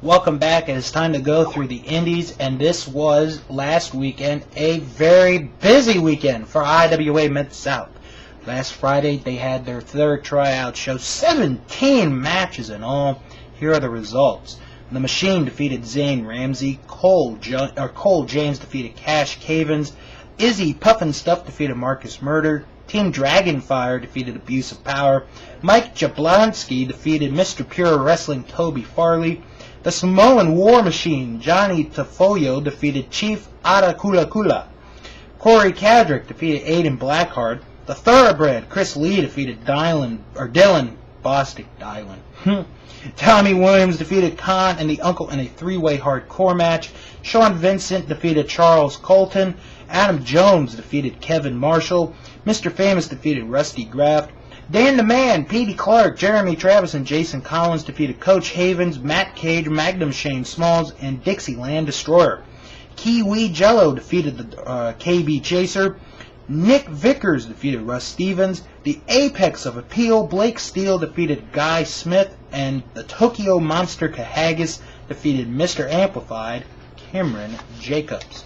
Welcome back. It is time to go through the indies, and this was last weekend a very busy weekend for IWA Mid-South. Last Friday they had their third tryout show, 17 matches in all. Here are the results. The Machine defeated Zane Ramsey, Cole James defeated Cash Cavens, Izzy Puffinstuff defeated Marcus Murder, Team Dragonfire defeated Abuse of Power, Mike Jablonski defeated Mr. Pure Wrestling Toby Farley, the Samoan War Machine, Johnny Tafoyo, defeated Chief Ada Kula Kula. Corey Kadrick defeated Aiden Blackheart. The Thoroughbred, Chris Lee, defeated Dylan Bostic Dylan. Tommy Williams defeated Khan and the Uncle in a three-way hardcore match. Sean Vincent defeated Charles Colton. Adam Jones defeated Kevin Marshall. Mr. Famous defeated Rusty Graft. Dan the Man, Petey Clark, Jeremy Travis, and Jason Collins defeated Coach Havens, Matt Cage, Magnum Shane Smalls, and Dixieland Destroyer. Kiwi Jello defeated the KB Chaser. Nick Vickers defeated Russ Stevens. The Apex of Appeal, Blake Steele defeated Guy Smith, and the Tokyo Monster Kahagis defeated Mr. Amplified, Cameron Jacobs.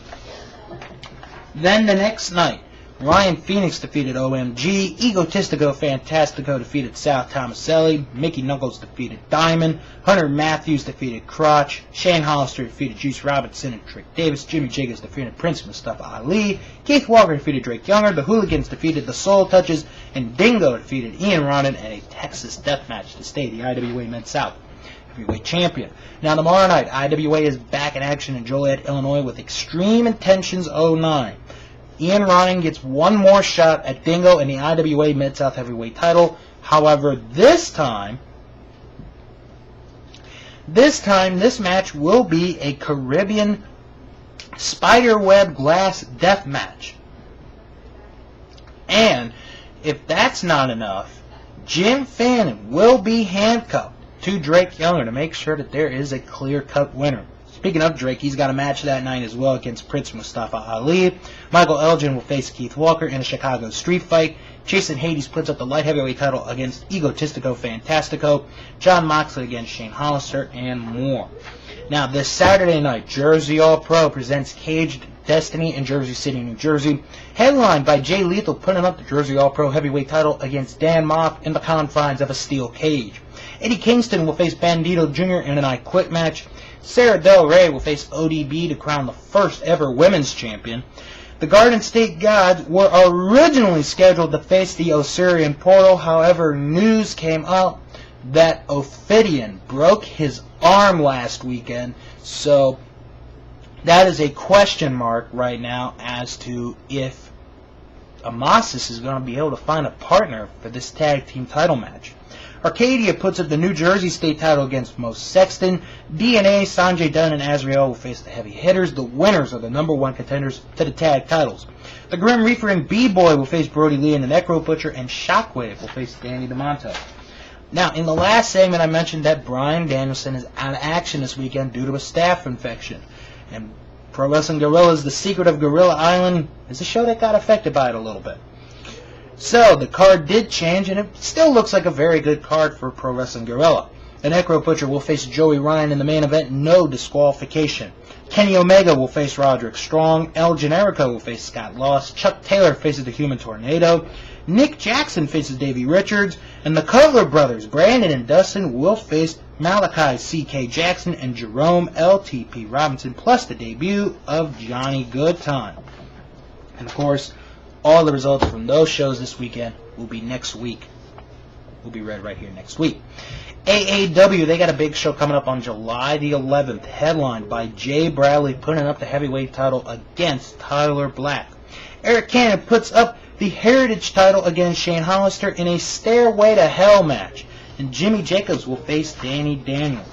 Then the next night, Ryan Phoenix defeated OMG, Egotistico Fantastico defeated Sal Tomaselli, Mickey Knuckles defeated Diamond, Hunter Matthews defeated Crotch, Shane Hollister defeated Juice Robinson and Trick Davis, Jimmy Jacobs defeated Prince Mustafa Ali, Keith Walker defeated Drake Younger, the Hooligans defeated the Soul Touches, and Dingo defeated Ian Ronan in a Texas death match to stay the IWA Mid-South Heavyweight Champion. Now tomorrow night, IWA is back in action in Joliet, Illinois with Extreme Intentions 09. Ian Ronan gets one more shot at Dingo in the IWA Mid-South Heavyweight title. However, this time, this match will be a Caribbean spiderweb glass death match. And if that's not enough, Jim Fannin will be handcuffed to Drake Younger to make sure that there is a clear-cut winner. Speaking of Drake, he's got a match that night as well against Prince Mustafa Ali. Michael Elgin will face Keith Walker in a Chicago street fight. Jason Hades splits up the light heavyweight title against Egotistico Fantastico. John Moxley against Shane Hollister, and more. Now, this Saturday night, Jersey All Pro presents Caged Destiny in Jersey City, New Jersey. Headlined by Jay Lethal putting up the Jersey All Pro heavyweight title against Dan Moff in the confines of a steel cage. Eddie Kingston will face Bandito Jr. in an I Quit match. Sarah Del Rey will face ODB to crown the first ever women's champion. The Garden State Gods were originally scheduled to face the Osirian Portal. However, news came out that Ophidian broke his arm last weekend. So that is a question mark right now as to if Amasis is going to be able to find a partner for this tag team title match. Arcadia puts up the New Jersey State title against Mo Sexton. DNA, Sanjay Dunn, and Azrael will face the heavy hitters. The winners are the number one contenders to the tag titles. The Grim Reaper and B-Boy will face Brody Lee and the Necro Butcher, and Shockwave will face Danny DeMonto. Now, in the last segment, I mentioned that Bryan Danielson is out of action this weekend due to a staph infection. And Pro Wrestling Guerrillas, The Secret of Gorilla Island, is a show that got affected by it a little bit. So, the card did change, and it still looks like a very good card for Pro Wrestling Guerrilla. The Necro Butcher will face Joey Ryan in the main event, no disqualification. Kenny Omega will face Roderick Strong. El Generico will face Scott Loss. Chuck Taylor faces the Human Tornado. Nick Jackson faces Davey Richards. And the Cutler brothers, Brandon and Dustin, will face Malachi C.K. Jackson and Jerome L.T.P. Robinson, plus the debut of Johnny Goodtime. And, of course, all the results from those shows this weekend will be next week. Will be read right here next week. AAW, they got a big show coming up on July the 11th, headlined by Jay Bradley putting up the heavyweight title against Tyler Black. Eric Cannon puts up the Heritage title against Shane Hollister in a Stairway to Hell match. And Jimmy Jacobs will face Danny Daniels.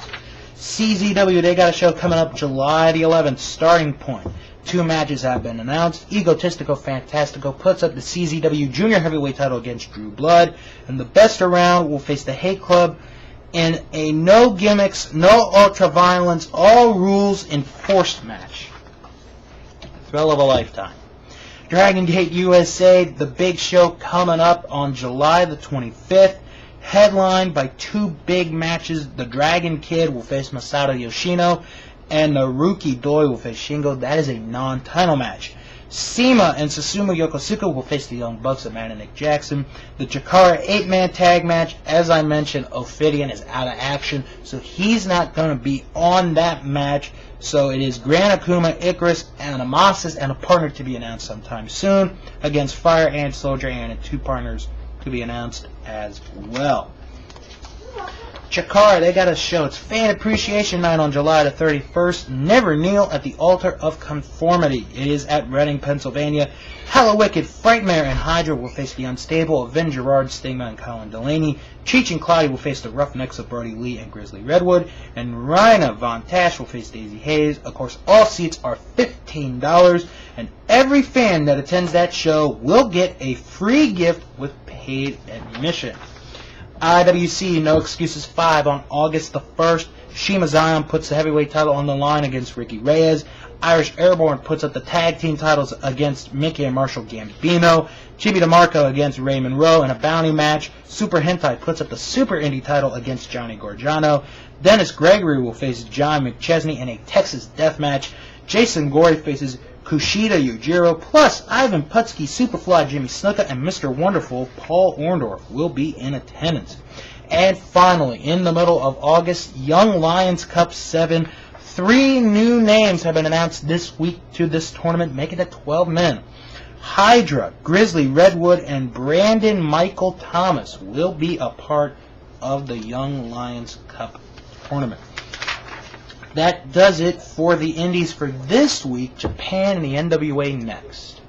CZW, they got a show coming up July the 11th, Starting Point. 2 matches have been announced. Egotistico Fantastico puts up the CZW Junior Heavyweight title against Drew Blood. And the Best Around will face the Hate Club in a no gimmicks, no ultra violence, all rules enforced match. Thrill of a lifetime. Dragon Gate USA, the big show coming up on July the 25th. headlined by two big matches. The Dragon Kid will face Masato Yoshino, and the Rookie Doi will face Shingo. That is a non-title match. CIMA and Susumu Yokosuka will face the Young Bucks of Matt and Nick Jackson. The Chikara 8-man tag match, as I mentioned, Ophidian is out of action, so he's not going to be on that match. So it is Gran Akuma, Icarus, and Amasis, and a partner to be announced sometime soon against Fire and Soldier, and two partners to be announced as well. Chikara, they got a show. It's Fan Appreciation Night on July the 31st. Never Kneel at the Altar of Conformity. It is at Reading, Pennsylvania. Hello Wicked, Frightmare, and Hydra will face the Unstable of Vin Gerard, Stigma, and Colin Delaney. Cheech and Cloudy will face the Roughnecks of Brody Lee and Grizzly Redwood. And Rhina Von Tash will face Daisy Hayes. Of course, all seats are $15, and every fan that attends that show will get a free gift with paid admission. IWC No Excuses 5 on August the 1st. Shima Zion puts the heavyweight title on the line against Ricky Reyes. Irish Airborne puts up the tag team titles against Mickey and Marshall Gambino. Chibi DeMarco against Ray Monroe in a bounty match. Super Hentai puts up the Super Indie title against Johnny Gargano. Dennis Gregory will face John McChesney in a Texas death match. Jason Gory faces Kushida Yujiro, plus Ivan Putski, Superfly Jimmy Snuka, and Mr. Wonderful Paul Orndorff will be in attendance. And finally, in the middle of August, Young Lions Cup 7. 3 new names have been announced this week to this tournament, making it 12 men. Hydra, Grizzly Redwood, and Brandon Michael Thomas will be a part of the Young Lions Cup tournament. That does it for the indies for this week. Japan and the NWA next.